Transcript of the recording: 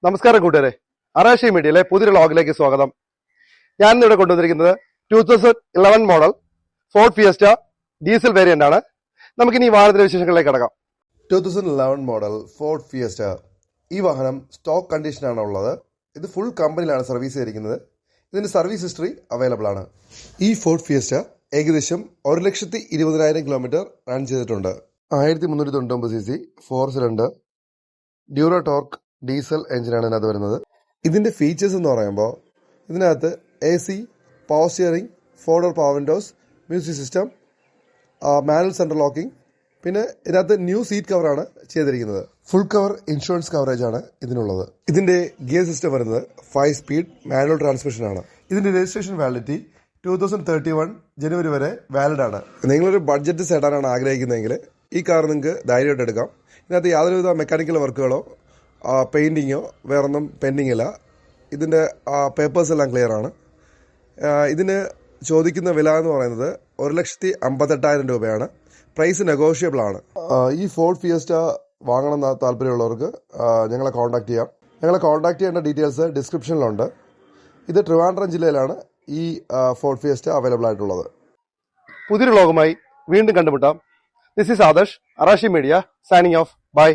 നമസ്കാരം കൂട്ടുകാരെ, അറാഷി മീഡിയയിലെ പുതിയൊരു വ്ളോഗിലേക്ക് സ്വാഗതം. ഞാൻ ഇന്നിവിടെ കൊണ്ടുവന്നിരിക്കുന്നത് 2011 model Ford fiesta diesel variant ആണ്. നമുക്കിനി ഈ വാഹനത്തിന്റെ വിശേഷങ്ങളിലേക്ക് കടക്കാം. 2011 മോഡൽ ഫോർഡ് ഫിയസ്റ്റ. ഈ വാഹനം സ്റ്റോക്ക് കണ്ടീഷനാണ് ഉള്ളത്. ഇത് ഫുൾ കമ്പനിയിലാണ് സർവീസ് ചെയ്തിരിക്കുന്നത്. ഇതിന്റെ സർവീസ് ഹിസ്റ്ററി അവൈലബിൾ ആണ്. ഈ ഫോർഡ് ഫിയസ്റ്റ ഏകദേശം 1,20,000 കിലോമീറ്റർ റൺ ചെയ്തിട്ടുണ്ട്. 1399 cc 4 cylinder Duro torque diesel എഞ്ചിനാണ് ഇതിനകത്ത് വരുന്നത്. ഇതിന്റെ ഫീച്ചേഴ്സ് എന്ന് പറയുമ്പോൾ ഇതിനകത്ത് AC, power steering, 4 door power windows, music system, manual central locking, പിന്നെ ഇതിനകത്ത് ന്യൂ സീറ്റ് കവറാണ് ചെയ്തിരിക്കുന്നത്. ഫുൾ കവർ ഇൻഷുറൻസ് കവറേജ് ആണ് ഇതിനുള്ളത്. ഇതിന്റെ ഗിയർ സിസ്റ്റം വരുന്നത് 5 സ്പീഡ് മാനുവൽ ട്രാൻസ്മിഷൻ ആണ്. ഇതിന്റെ രജിസ്ട്രേഷൻ വാലിഡിറ്റി 2031 ജനുവരി വരെ വാലിഡ് ആണ്. നിങ്ങളൊരു ബഡ്ജറ്റ് സെഡാനാണ് ആഗ്രഹിക്കുന്നതെങ്കിൽ ഈ കാർ നിങ്ങൾക്ക് ധൈര്യമായിട്ട് എടുക്കാം. ഇതിനകത്ത് യാതൊരുവിധ മെക്കാനിക്കൽ വർക്കുകളോ പെയിന്റിങ്ങോ വേറൊന്നും പെൻഡിങ് ഇല്ല. ഇതിന്റെ പേപ്പേഴ്സ് എല്ലാം ക്ലിയർ ആണ്. ഇതിന് ചോദിക്കുന്ന വില എന്ന് പറയുന്നത് 1,58,000 രൂപയാണ്. പ്രൈസ് നെഗോഷ്യബിൾ ആണ്. ഈ ഫോർഡ് ഫിയസ്റ്റ വാങ്ങണം താല്പര്യമുള്ളവർക്ക് ഞങ്ങളെ കോൺടാക്ട് ചെയ്യാം. ഞങ്ങളെ കോൺടാക്ട് ചെയ്യേണ്ട ഡീറ്റെയിൽസ് ഡിസ്ക്രിപ്ഷനിലുണ്ട്. ഇത് ട്രിവാൻഡ്രം ജില്ലയിലാണ് ഈ ഫോർഡ് ഫിയസ്റ്റ അവൈലബിൾ ആയിട്ടുള്ളത്. പുതിയൊരു വ്ളോഗുമായി വീണ്ടും കണ്ടുമുട്ടാം. This is Adarsh, Arashi media, signing off. By.